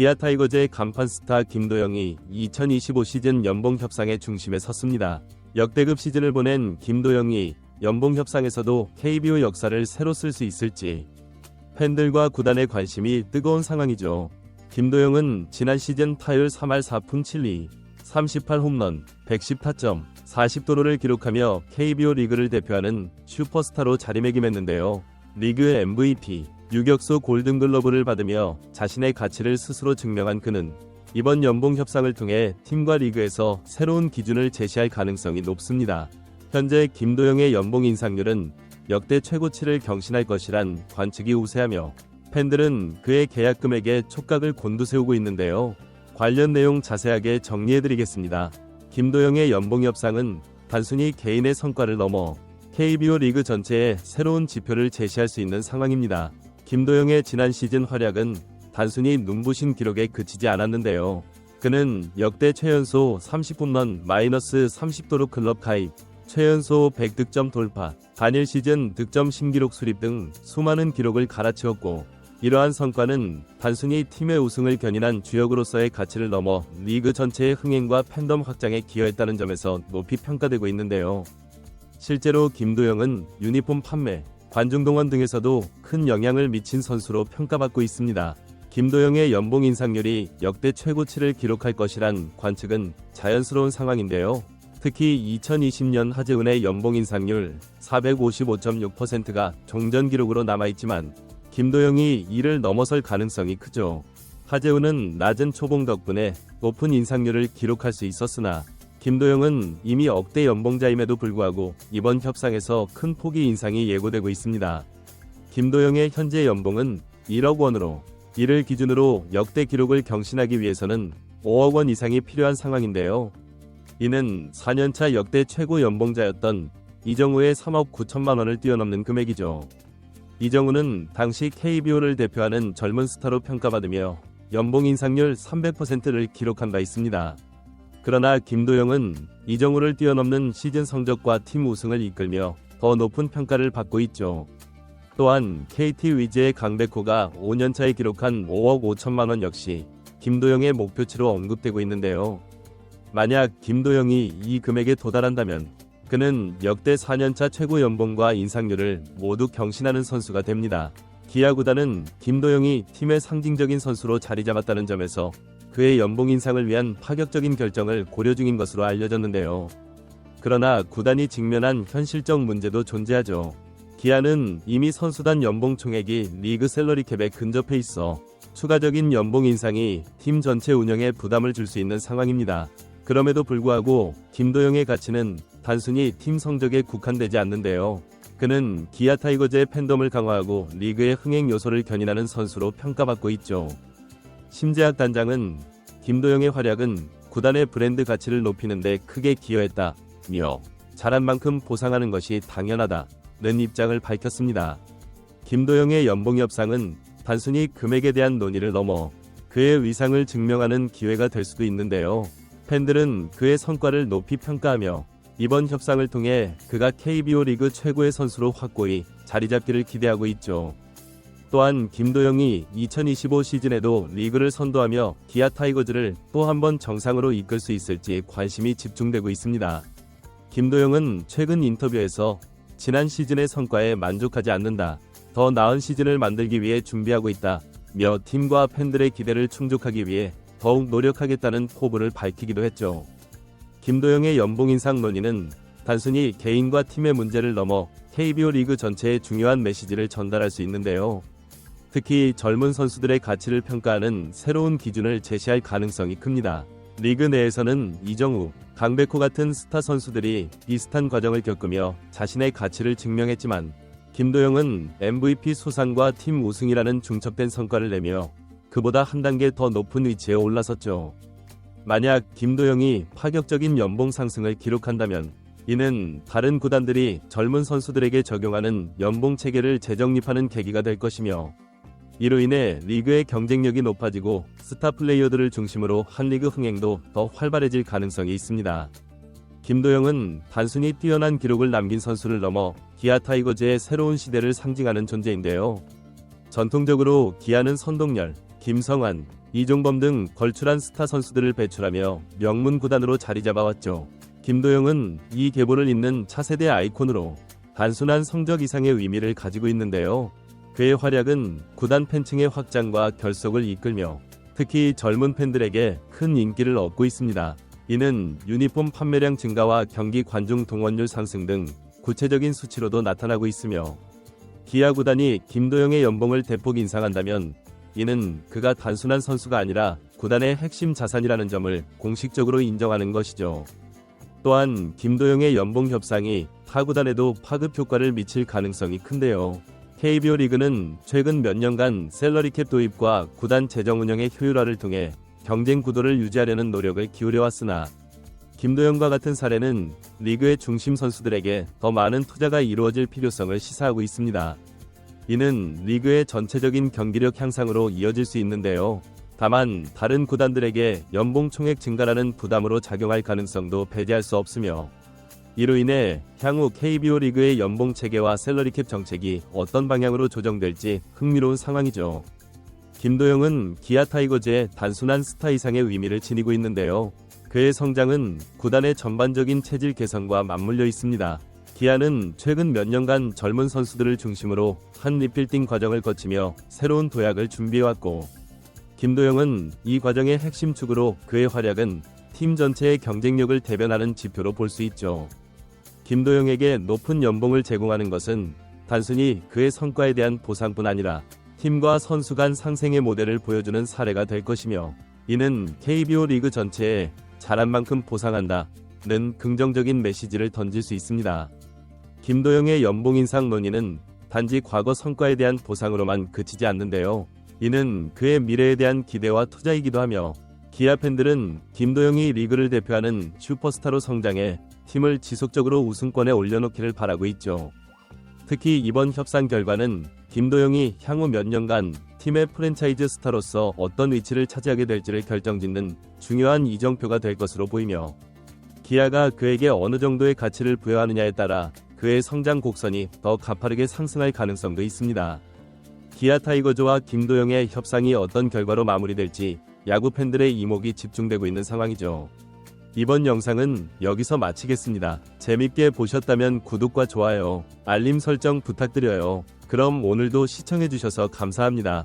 기아 타이거즈의 간판 스타 김도영이 2025 시즌 연봉 협상의 중심에 섰습니다. 역대급 시즌을 보낸 김도영이 연봉 협상에서도 KBO 역사를 새로 쓸 수 있을지 팬들과 구단의 관심이 뜨거운 상황이죠. 김도영은 지난 시즌 타율 3할 4푼 7리, 38홈런, 110타점, 40도루를 기록하며 KBO 리그를 대표하는 슈퍼스타로 자리매김했는데요. 리그 MVP, 유격수 골든글러브를 받으며 자신의 가치를 스스로 증명한 그는 이번 연봉 협상을 통해 팀과 리그에서 새로운 기준을 제시할 가능성이 높습니다. 현재 김도영의 연봉 인상률은 역대 최고치를 경신할 것이란 관측이 우세하며 팬들은 그의 계약 금액에 촉각을 곤두세우고 있는데요. 관련 내용 자세하게 정리해드리겠습니다. 김도영의 연봉 협상은 단순히 개인의 성과를 넘어 KBO 리그 전체에 새로운 지표를 제시할 수 있는 상황입니다. 김도영의 지난 시즌 활약은 단순히 눈부신 기록에 그치지 않았는데요. 그는 역대 최연소 30홈런 -30도루 클럽 가입, 최연소 100득점 돌파, 단일 시즌 득점 신기록 수립 등 수많은 기록을 갈아치웠고 이러한 성과는 단순히 팀의 우승을 견인한 주역으로서의 가치를 넘어 리그 전체의 흥행과 팬덤 확장에 기여했다는 점에서 높이 평가되고 있는데요. 실제로 김도영은 유니폼 판매, 관중 동원 등에서도 큰 영향을 미친 선수로 평가받고 있습니다. 김도영의 연봉 인상률이 역대 최고치를 기록할 것이란 관측은 자연스러운 상황인데요. 특히 2020년 하재훈의 연봉 인상률 455.6%가 종전 기록으로 남아있지만 김도영이 이를 넘어설 가능성이 크죠. 하재훈은 낮은 초봉 덕분에 높은 인상률을 기록할 수 있었으나 김도영은 이미 억대 연봉자임에도 불구하고 이번 협상에서 큰 폭의 인상이 예고되고 있습니다. 김도영의 현재 연봉은 1억 원으로 이를 기준으로 역대 기록을 경신하기 위해서는 5억 원 이상이 필요한 상황인데요. 이는 4년차 역대 최고 연봉자였던 이정우의 3억 9천만 원을 뛰어넘는 금액이죠. 이정우는 당시 KBO를 대표하는 젊은 스타로 평가받으며 연봉 인상률 300%를 기록한 바 있습니다. 그러나 김도영은 이정우를 뛰어넘는 시즌 성적과 팀 우승을 이끌며 더 높은 평가를 받고 있죠. 또한 KT 위즈의 강백호가 5년차에 기록한 5억 5천만 원 역시 김도영의 목표치로 언급되고 있는데요. 만약 김도영이 이 금액에 도달한다면 그는 역대 4년차 최고 연봉과 인상률을 모두 경신하는 선수가 됩니다. 기아 구단은 김도영이 팀의 상징적인 선수로 자리 잡았다는 점에서 그의 연봉 인상을 위한 파격적인 결정을 고려 중인 것으로 알려졌는데요. 그러나 구단이 직면한 현실적 문제도 존재하죠. 기아는 이미 선수단 연봉 총액이 리그 셀러리 캡에 근접해 있어 추가적인 연봉 인상이 팀 전체 운영에 부담을 줄 수 있는 상황입니다. 그럼에도 불구하고 김도영의 가치는 단순히 팀 성적에 국한되지 않는데요. 그는 기아 타이거즈의 팬덤을 강화하고 리그의 흥행 요소를 견인하는 선수로 평가받고 있죠. 심재학 단장은 김도영의 활약은 구단의 브랜드 가치를 높이는 데 크게 기여했다며 잘한 만큼 보상하는 것이 당연하다는 입장을 밝혔습니다. 김도영의 연봉 협상은 단순히 금액에 대한 논의를 넘어 그의 위상을 증명하는 기회가 될 수도 있는데요. 팬들은 그의 성과를 높이 평가하며 이번 협상을 통해 그가 KBO 리그 최고의 선수로 확고히 자리잡기를 기대하고 있죠. 또한 김도영이 2025 시즌에도 리그를 선도하며 기아 타이거즈를 또 한 번 정상으로 이끌 수 있을지 관심이 집중되고 있습니다. 김도영은 최근 인터뷰에서 지난 시즌의 성과에 만족하지 않는다, 더 나은 시즌을 만들기 위해 준비하고 있다며 팀과 팬들의 기대를 충족하기 위해 더욱 노력하겠다는 포부를 밝히기도 했죠. 김도영의 연봉 인상 논의는 단순히 개인과 팀의 문제를 넘어 KBO 리그 전체에 중요한 메시지를 전달할 수 있는데요. 특히 젊은 선수들의 가치를 평가하는 새로운 기준을 제시할 가능성이 큽니다. 리그 내에서는 이정우, 강백호 같은 스타 선수들이 비슷한 과정을 겪으며 자신의 가치를 증명했지만 김도영은 MVP 수상과 팀 우승이라는 중첩된 성과를 내며 그보다 한 단계 더 높은 위치에 올라섰죠. 만약 김도영이 파격적인 연봉 상승을 기록한다면 이는 다른 구단들이 젊은 선수들에게 적용하는 연봉 체계를 재정립하는 계기가 될 것이며 이로 인해 리그의 경쟁력이 높아지고 스타 플레이어들을 중심으로 한 리그 흥행도 더 활발해질 가능성이 있습니다. 김도영은 단순히 뛰어난 기록을 남긴 선수를 넘어 기아 타이거즈의 새로운 시대를 상징하는 존재인데요. 전통적으로 기아는 선동열, 김성환, 이종범 등 걸출한 스타 선수들을 배출하며 명문 구단으로 자리 잡아왔죠. 김도영은 이 계보를 잇는 차세대 아이콘으로 단순한 성적 이상의 의미를 가지고 있는데요. 그의 활약은 구단 팬층의 확장과 결속을 이끌며 특히 젊은 팬들에게 큰 인기를 얻고 있습니다. 이는 유니폼 판매량 증가와 경기 관중 동원율 상승 등 구체적인 수치로도 나타나고 있으며 기아 구단이 김도영의 연봉을 대폭 인상한다면 이는 그가 단순한 선수가 아니라 구단의 핵심 자산이라는 점을 공식적으로 인정하는 것이죠. 또한 김도영의 연봉 협상이 타 구단에도 파급 효과를 미칠 가능성이 큰데요. KBO 리그는 최근 몇 년간 셀러리캡 도입과 구단 재정 운영의 효율화를 통해 경쟁 구도를 유지하려는 노력을 기울여왔으나 김도영과 같은 사례는 리그의 중심 선수들에게 더 많은 투자가 이루어질 필요성을 시사하고 있습니다. 이는 리그의 전체적인 경기력 향상으로 이어질 수 있는데요. 다만 다른 구단들에게 연봉 총액 증가라는 부담으로 작용할 가능성도 배제할 수 없으며 이로 인해 향후 KBO 리그의 연봉 체계와 셀러리캡 정책이 어떤 방향으로 조정될지 흥미로운 상황이죠. 김도영은 기아 타이거즈의 단순한 스타 이상의 의미를 지니고 있는데요. 그의 성장은 구단의 전반적인 체질 개선과 맞물려 있습니다. 기아는 최근 몇 년간 젊은 선수들을 중심으로 한 리필딩 과정을 거치며 새로운 도약을 준비해왔고 김도영은 이 과정의 핵심 축으로 그의 활약은 팀 전체의 경쟁력을 대변하는 지표로 볼 수 있죠. 김도영에게 높은 연봉을 제공하는 것은 단순히 그의 성과에 대한 보상뿐 아니라 팀과 선수 간 상생의 모델을 보여주는 사례가 될 것이며 이는 KBO 리그 전체에 잘한 만큼 보상한다는 긍정적인 메시지를 던질 수 있습니다. 김도영의 연봉 인상 논의는 단지 과거 성과에 대한 보상으로만 그치지 않는데요. 이는 그의 미래에 대한 기대와 투자이기도 하며 기아 팬들은 김도영이 리그를 대표하는 슈퍼스타로 성장해 팀을 지속적으로 우승권에 올려놓기를 바라고 있죠. 특히 이번 협상 결과는 김도영이 향후 몇 년간 팀의 프랜차이즈 스타로서 어떤 위치를 차지하게 될지를 결정짓는 중요한 이정표가 될 것으로 보이며 기아가 그에게 어느 정도의 가치를 부여하느냐에 따라 그의 성장 곡선이 더 가파르게 상승할 가능성도 있습니다. 기아 타이거즈와 김도영의 협상이 어떤 결과로 마무리될지 야구 팬들의 이목이 집중되고 있는 상황이죠. 이번 영상은 여기서 마치겠습니다. 재밌게 보셨다면 구독과 좋아요, 알림 설정 부탁드려요. 그럼 오늘도 시청해주셔서 감사합니다.